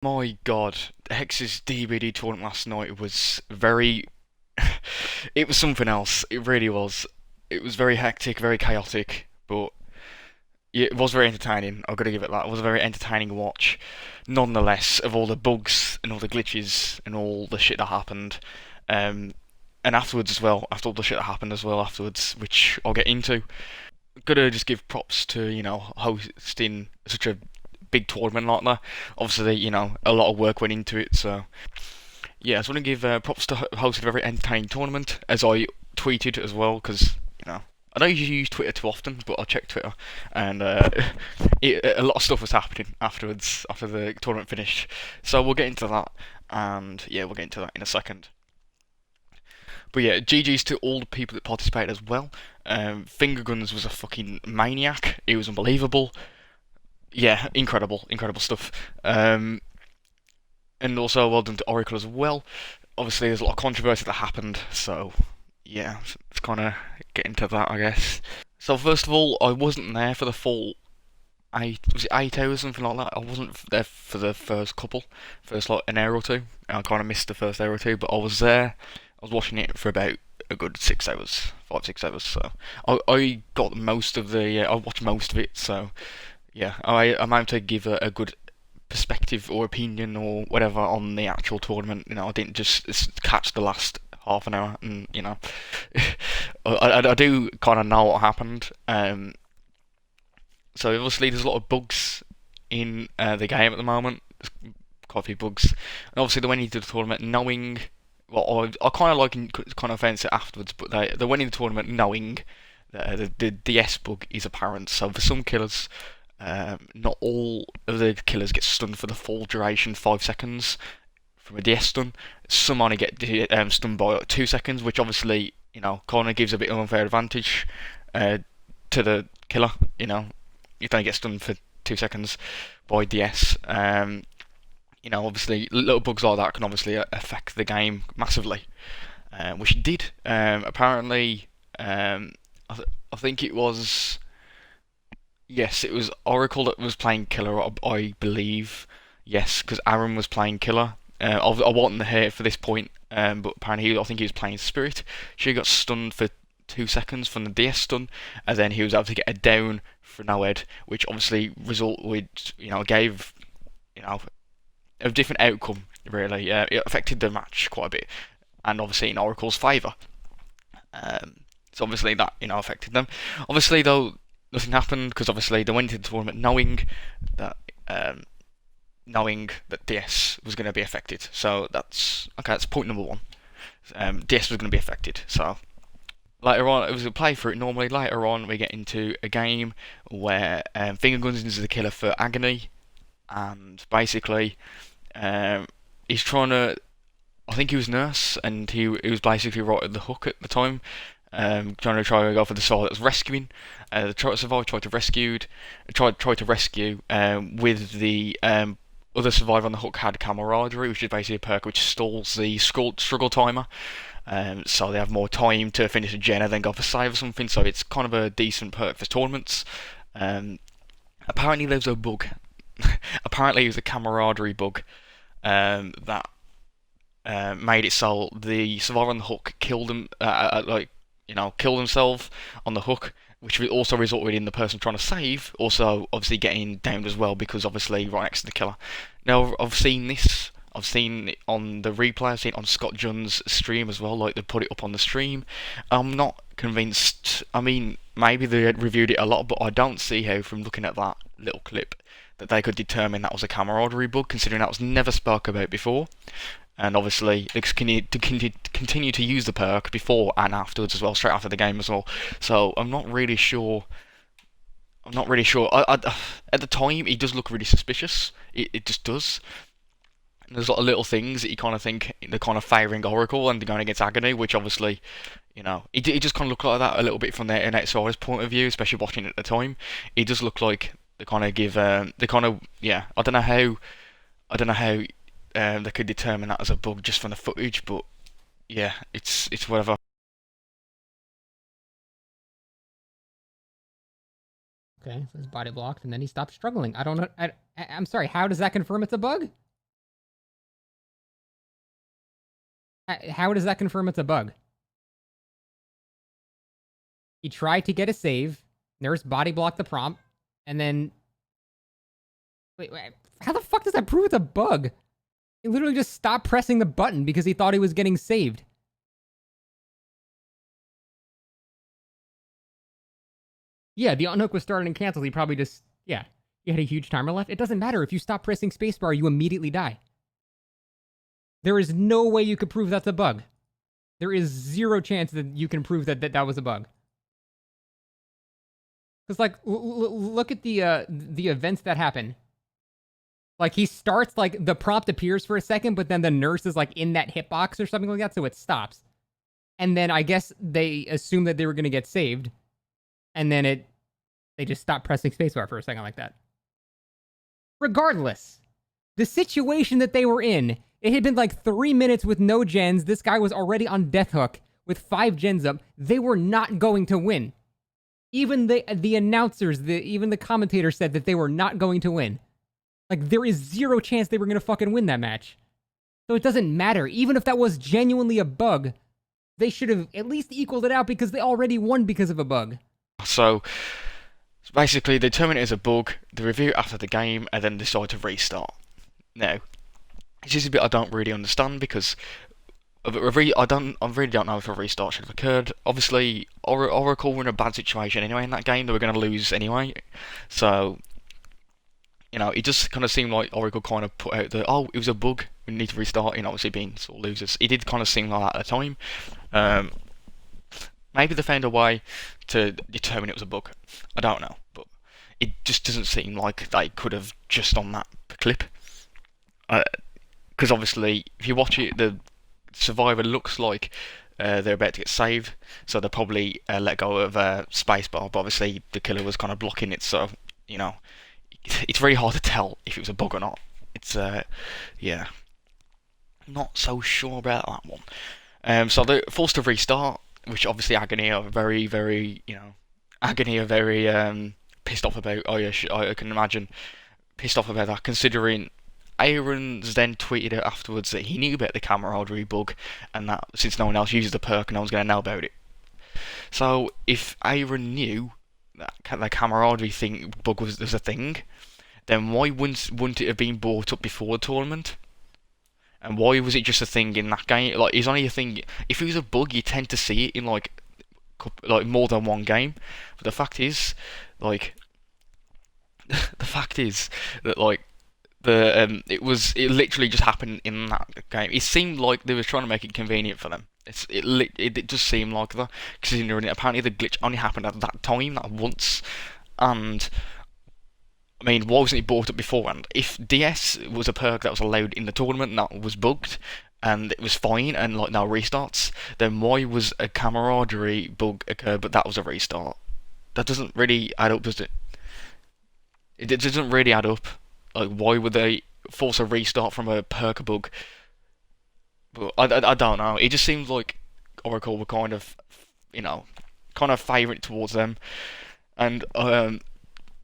My God, Hex's DBD tournament last night was very. It was something else. It really was. It was very hectic, very chaotic, but yeah, it was very entertaining. I've got to give it that. It was a very entertaining watch, nonetheless, of all the bugs and all the glitches and all the shit that happened. Um, and afterwards as well, after all the shit that happened as well afterwards, which I'll get into. Gotta just give props to hosting such a big tournament like that. Obviously, a lot of work went into it. So yeah, I just want to give props to hosting a very entertaining tournament, as I tweeted as well, because I don't usually use Twitter too often, but I checked Twitter, and a lot of stuff was happening afterwards after the tournament finished. So we'll get into that, and yeah, we'll get into that in a second. But yeah, GG's to all the people that participated as well. Finger Guns was a fucking maniac. It was unbelievable. Yeah, incredible, incredible stuff. And also well done to Oracle as well. Obviously, there's a lot of controversy that happened, so yeah, let's kind of get into that, I guess. So first of all, I wasn't there for the full 8 hours, something like that. I wasn't there for the first couple, first like an hour or two. I kind of missed the first hour or two, but I was there. I was watching it for about a good 6 hours, 5 6 hours. So I got most of the I watched most of it. So yeah, I'm able to give a good perspective or opinion or whatever on the actual tournament. I didn't just catch the last half an hour, and I do kind of know what happened. So obviously there's a lot of bugs in the game at the moment. There's quite a few bugs, and obviously they went into the tournament knowing. Well, I kind of like kind of fence it afterwards, but they went into the tournament knowing that the DS bug is apparent. So for some killers, not all of the killers get stunned for the full duration, 5 seconds from a DS stun. Some only get stunned by 2 seconds, which obviously kind of gives a bit of unfair advantage to the killer. You don't get stunned for 2 seconds by DS. Obviously little bugs like that can obviously affect the game massively, which it did. Apparently, I think it was. Yes, it was Oracle that was playing Killer, I believe. Yes, because Aaron was playing Killer. I wasn't here for this point, but apparently I think he was playing Spirit. She got stunned for 2 seconds from the DS stun, and then he was able to get a down for no head, which obviously gave a different outcome. Really, it affected the match quite a bit, and obviously in Oracle's favour. So obviously that affected them. Obviously though, nothing happened because obviously they went into the tournament that um, knowing that DS was going to be affected. So that's okay. That's point number one. DS was going to be affected. So later on, it was a play for it. Normally, later on, we get into a game where Finger Guns is the killer for Agony, and basically, he's trying to. I think he was Nurse, and he was basically right at the hook at the time, trying to go for the side that was rescuing. Tried to survive, tried to rescue with the other survivor on the hook had camaraderie, which is basically a perk which stalls the struggle timer. So they have more time to finish a gen and then go for save or something. So it's kind of a decent perk for tournaments. Apparently there's a bug. Apparently it was a camaraderie bug that made it so the survivor on the hook killed him, killed himself on the hook, which also resulted in the person trying to save also obviously getting downed as well because obviously right next to the killer. Now I've seen this. I've seen it on the replay. I've seen it on Scott Junn's stream as well. Like they put it up on the stream. I'm not convinced. I mean, maybe they had reviewed it a lot, but I don't see how, from looking at that little clip, that they could determine that was a camaraderie bug, considering that was never spoke about before. And obviously they continue to use the perk before and afterwards as well, straight after the game as well. So I'm not really sure. I'm not really sure. At the time, it does look really suspicious. It just does. And there's a lot of little things that you kind of think they're kind of favouring Oracle and they're going against Agony, which obviously, it just kind of looked like that a little bit from their outsider's point of view, especially watching it at the time. It does look like they kind of give, they kind of, yeah. I don't know how they could determine that as a bug just from the footage, but yeah, it's whatever. Okay, so his body blocked, and then he stopped struggling. I don't know. I'm sorry. How does that confirm it's a bug? How does that confirm it's a bug? He tried to get a save. Nurse body blocked the prompt, and then wait, how the fuck does that prove it's a bug? He literally just stopped pressing the button because he thought he was getting saved. Yeah, the unhook was started and canceled. He probably just, yeah, he had a huge timer left. It doesn't matter. If you stop pressing spacebar, you immediately die. There is no way you could prove that's a bug. There is zero chance that you can prove that that was a bug. Because, like, look at the events that happen. Like, he starts, like, the prompt appears for a second, but then the nurse is, like, in that hitbox or something like that, so it stops. And then I guess they assumed that they were going to get saved. And then they just stopped pressing spacebar for a second like that. Regardless, the situation that they were in, it had been like 3 minutes with no gens. This guy was already on death hook with 5 gens up. They were not going to win. Even the announcers, even the commentators said that they were not going to win. Like, there is zero chance they were going to fucking win that match. So it doesn't matter. Even if that was genuinely a bug, they should have at least equaled it out because they already won because of a bug. So basically, they determine it as a bug, they review it after the game, and then decide to restart. Now, this is a bit I don't really understand because I really don't know if a restart should have occurred. Obviously, Oracle were in a bad situation anyway in that game. They were going to lose anyway. So, you know, it just kind of seemed like Oracle kind of put out the, oh, it was a bug, we need to restart, you know, obviously being sort of losers. It did kind of seem like that at the time. Maybe they found a way to determine it was a bug. I don't know. But it just doesn't seem like they could have just on that clip. Because obviously, if you watch it, the survivor looks like they're about to get saved, so they'll probably let go of spacebar, but obviously the killer was kind of blocking it, so, you know, it's very hard to tell if it was a bug or not. It's, yeah, not so sure about that one. So they're forced to restart, which obviously Agony are very, very, you know, Agony are very pissed off about. Oh yeah, I can imagine pissed off about that, considering Aaron's then tweeted out afterwards that he knew about the camaraderie bug, and that since no one else uses the perk, no one's going to know about it. So if Aaron knew that the camaraderie thing bug was a thing, then why wouldn't it have been brought up before the tournament? And why was it just a thing in that game? Like, it's only a thing. If it was a bug, you tend to see it in like more than one game. But the fact is, like, the fact is that like it literally just happened in that game. It seemed like they were trying to make it convenient for them. It just seemed like that, considering apparently the glitch only happened at that time, that once, and I mean, why wasn't it brought up beforehand? If DS was a perk that was allowed in the tournament and that was bugged, and it was fine, and like now restarts, then why was a camaraderie bug occurred, but that was a restart? That doesn't really add up, does it? It doesn't really add up. Like, why would they force a restart from a perk bug? But I don't know. It just seems like Oracle were kind of, you know, kind of favouring towards them, and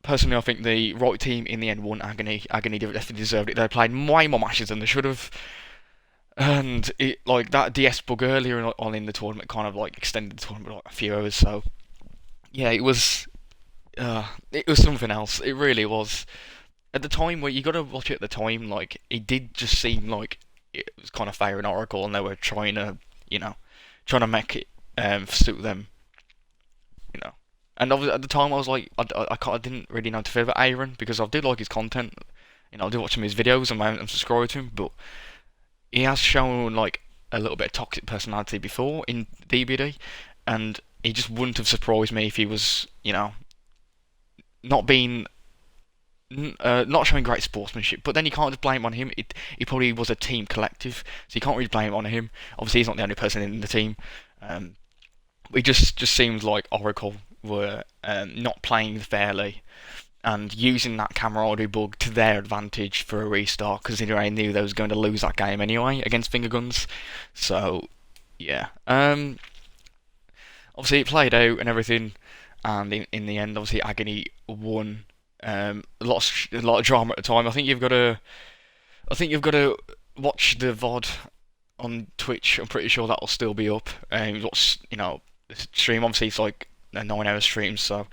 personally, I think the right team in the end won. Agony definitely deserved it. They played way more matches than they should have, and it like that DS bug earlier on in the tournament kind of like extended the tournament like a few hours. So yeah, it was something else. It really was. At the time, where you got to watch it at the time, like it did just seem like it was kind of favouring Oracle, and they were trying to, you know, trying to make it suit them, you know. And obviously at the time, I was like, I didn't really know how to feel about Aaron because I did like his content. You know, I did watch him his videos and I'm subscribed to him, but he has shown like a little bit of toxic personality before in DBD, and he just wouldn't have surprised me if he was, you know, not being. Not showing great sportsmanship, but then you can't just blame it on him. It probably was a team collective, so you can't really blame it on him. Obviously, he's not the only person in the team. It just seems like Oracle were not playing fairly and using that camaraderie bug to their advantage for a restart, considering they knew they was going to lose that game anyway against finger guns. So yeah, obviously it played out and everything, and in the end, obviously Agony won. A lot of drama at the time. I think you've got to watch the VOD on Twitch. I'm pretty sure that'll still be up. What's the stream? Obviously, it's like a 9-hour stream, so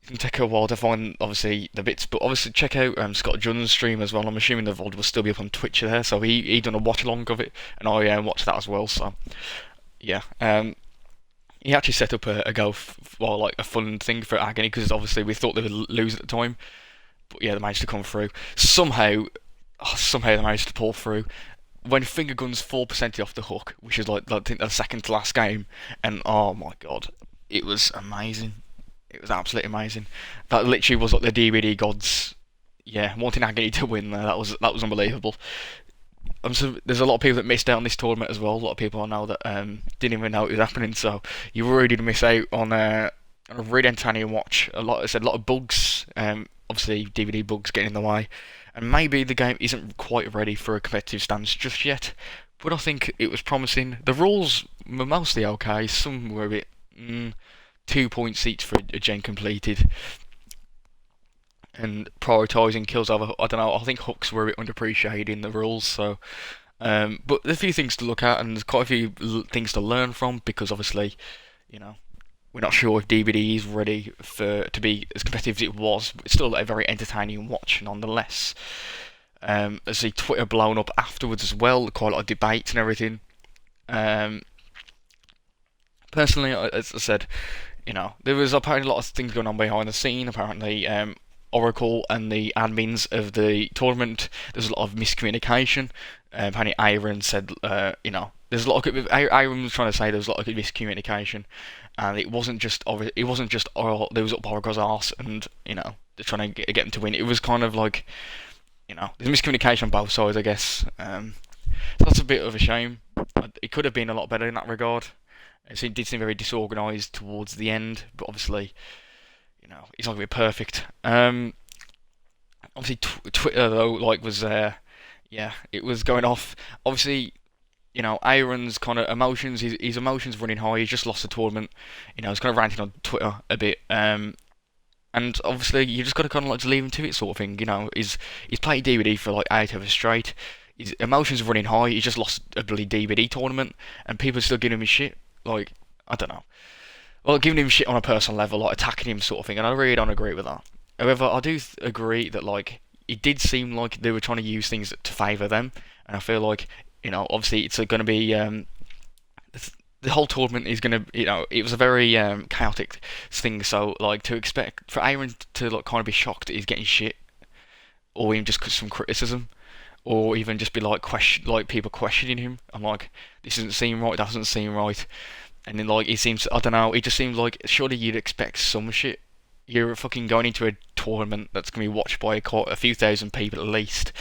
it can take a while to find obviously the bits. But obviously, check out Scott Junn's stream as well. I'm assuming the VOD will still be up on Twitch there, so he done a watch along of it, and I watched that as well. So yeah, he actually set up a go well, like a fun thing for Agony, because obviously we thought they would lose at the time, but yeah, they managed to come through somehow. Somehow they managed to pull through. When Finger Guns 4% off the hook, which is like I think the second to last game, and oh my god, it was amazing. It was absolutely amazing. That literally was like the DBD gods, yeah, wanting Agony to win there. That was unbelievable. So there's a lot of people that missed out on this tournament as well. A lot of people I know that didn't even know it was happening. So you really did miss out on a really entertaining watch. A lot of bugs. Obviously DVD bugs getting in the way, and maybe the game isn't quite ready for a competitive stance just yet. But I think it was promising. The rules were mostly okay. Some were a bit 2 points each for a gen completed, and prioritising kills over. I don't know. I think hooks were a bit underappreciated in the rules. So, but there's a few things to look at, and there's quite a few things to learn from, because obviously, we're not sure if DBD is ready to be as competitive as it was. But it's still a very entertaining watch nonetheless. There's the Twitter blown up afterwards as well, quite a lot of debates and everything. Personally, as I said, there was apparently a lot of things going on behind the scene. Apparently, Oracle and the admins of the tournament, there's a lot of miscommunication. Apparently, Aaron said, there's a lot of Aaron was trying to say there was a lot of miscommunication, and it wasn't just there was up Oracle's arse, and they're trying to get them to win. It was kind of like, there's miscommunication on both sides, I guess. So that's a bit of a shame. It could have been a lot better in that regard. It did seem very disorganised towards the end, but obviously, it's not going to be perfect. Obviously, Twitter though, was it was going off. Obviously, Aaron's kind of emotions, his emotions running high. He's just lost the tournament. He's kind of ranting on Twitter a bit. And obviously, you just got to kind of just leave him to it, sort of thing. He's played DBD for like 8 hours straight. His emotions are running high. He's just lost a bloody DBD tournament, and people are still giving him shit. Like, I don't know. Well, giving him shit on a personal level, like attacking him, sort of thing. And I really don't agree with that. However, I do agree that it did seem like they were trying to use things to favour them, and I feel like obviously it's going to be the whole tournament is going to it was a very chaotic thing. So to expect for Aaron to kind of be shocked that he's getting shit, or even just some criticism, or even just be people questioning him. I'm like, this doesn't seem right. That doesn't seem right. And then he seems, I don't know. It just seems like surely you'd expect some shit. You're fucking going into a tournament that's going to be watched by a few thousand people at least.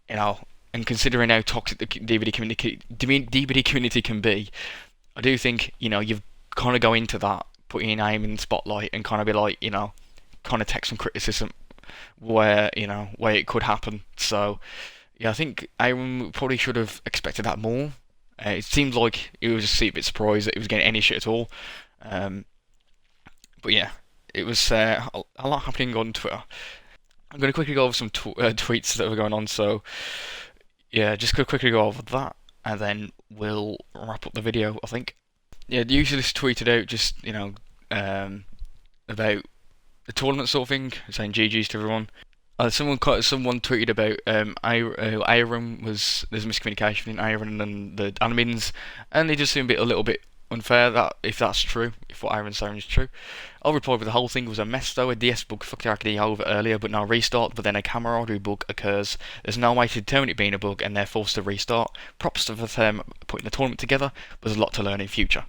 And considering how toxic the DBD community can be, I do think you've kind of go into that, putting your name in the spotlight, and kind of be kind of take some criticism where it could happen. So yeah, I think Aaron probably should have expected that more. It seems like he was just a bit surprised that he was getting any shit at all. But yeah, it was a lot happening on Twitter. I'm going to quickly go over some tweets that were going on. So yeah, just quickly go over that, and then we'll wrap up the video, I think. Yeah, usually just tweeted out just about the tournament sort of thing, saying GG's to everyone. Someone tweeted about Aaron there's miscommunication between Aaron and the admins, and they just seem a little bit unfair that if that's true, if what Aaron's saying is true. I'll reply with the whole thing was a mess though. A DS bug fucked Arcade over earlier, but now restart, but then a camaraderie bug occurs. There's no way to determine it being a bug, and they're forced to restart. Props to them putting the tournament together. There's a lot to learn in future.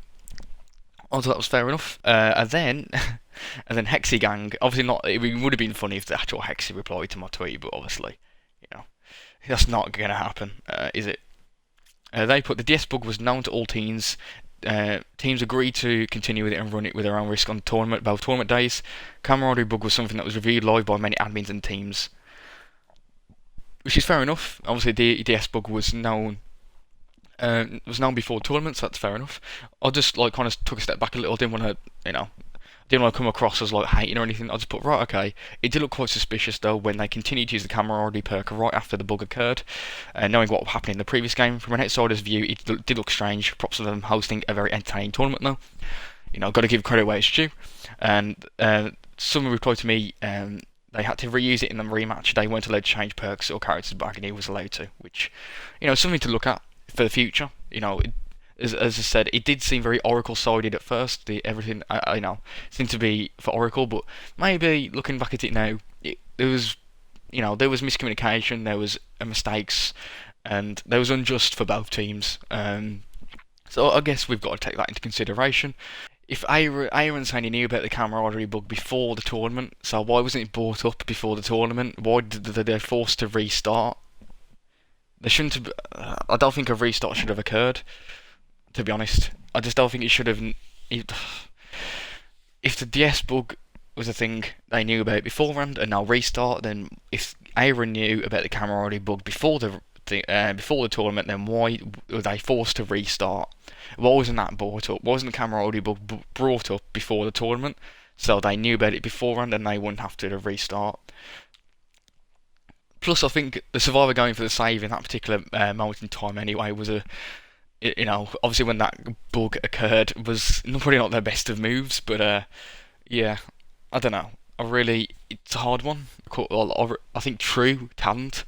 Also, that was fair enough. And then Hexy Gang. Obviously not. It would have been funny if the actual Hexy replied to my tweet, but obviously, that's not going to happen, is it? They put the DS bug was known to all teams. Teams agreed to continue with it and run it with their own risk on both tournament days. Camaraderie bug was something that was reviewed live by many admins and teams, which is fair enough. Obviously, the DS bug was known. Before tournaments, so that's fair enough. I just kind of took a step back a little. I didn't didn't want to come across as like hating or anything. I just put, right, okay. It did look quite suspicious though when they continued to use the camera already perk right after the bug occurred, knowing what happened in the previous game. From an outsider's view, it did look strange. Props to them hosting a very entertaining tournament though. Got to give credit where it's due. And someone replied to me, they had to reuse it in the rematch. They weren't allowed to change perks or characters, but Agony was allowed to, which, something to look at for the future. As I said, it did seem very Oracle-sided at first. Everything, seemed to be for Oracle, but maybe looking back at it now, there was miscommunication, there was mistakes, and there was unjust for both teams. So I guess we've got to take that into consideration. If Aaron saying he knew about the camaraderie bug before the tournament, so why wasn't it brought up before the tournament? Why did they forced to restart? They shouldn't have. I don't think a restart should have occurred. To be honest, I just don't think it should have. If the DS bug was a thing they knew about beforehand and now restart, then if Aaron knew about the camaraderie bug before the tournament, then why were they forced to restart? Why wasn't that brought up? Wasn't the camaraderie bug brought up before the tournament, so they knew about it beforehand and they wouldn't have to restart? Plus, I think the survivor going for the save in that particular moment in time anyway was obviously when that bug occurred was probably not their best of moves, but yeah, I don't know. It's a hard one. I think True Talent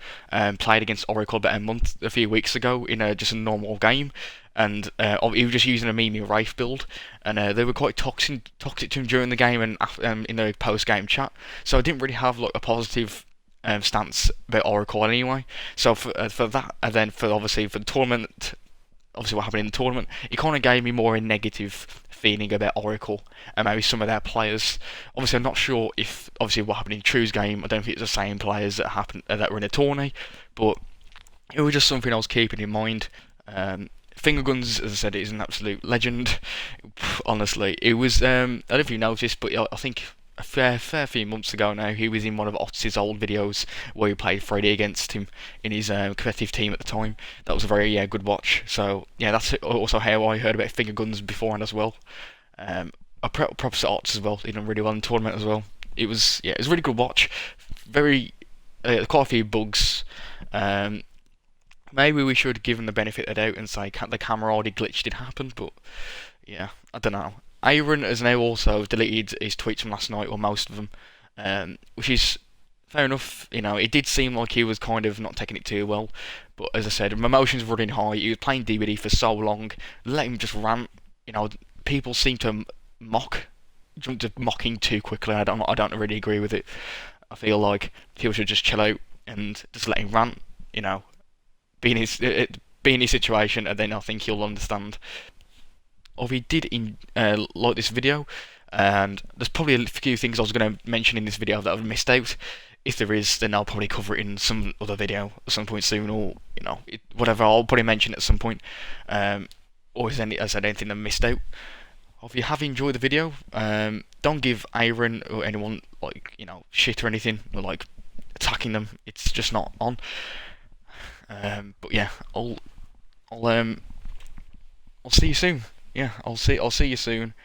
played against Oracle about a few weeks ago in just a normal game, and he was just using a Mimi Wraith build, and they were quite toxic to him during the game and in the post-game chat. So I didn't really have like a positive stance about Oracle anyway. So for that, and then for the tournament. Obviously, what happened in the tournament, it kind of gave me more a negative feeling about Oracle and maybe some of their players. Obviously, I'm not sure if what happened in True's game. I don't think it's the same players that were in the tourney, but it was just something I was keeping in mind. Finger Guns, as I said, is an absolute legend. Honestly, it was. I don't know if you noticed, but I think a fair few months ago now, he was in one of ItzzHazza's old videos where he played Freddy against him in his competitive team at the time. That was a very good watch. So yeah, that's also how I heard about Finger Guns beforehand as well. Props to Otz as well. He done really well in the tournament as well. It was a really good watch. Very quite a few bugs. Maybe we should give him the benefit of the doubt and say the camaraderie glitch did happen, but yeah, I don't know. Aaron has now also deleted his tweets from last night, or most of them, which is fair enough. It did seem like he was kind of not taking it too well, but as I said, my emotions were running high. He was playing DBD for so long, let him just rant. People seem to jump to mocking too quickly. I don't really agree with it. I feel like people should just chill out and just let him rant. Be in his situation, and then I think he'll understand. Or he did like this video, and there's probably a few things I was going to mention in this video that I've missed out. If there is, then I'll probably cover it in some other video at some point soon, or whatever. I'll probably mention it at some point. Or is anything I missed out? If you have enjoyed the video, don't give Aaron or anyone shit or anything, or attacking them. It's just not on. But yeah, I'll see you soon. Yeah, I'll see you soon.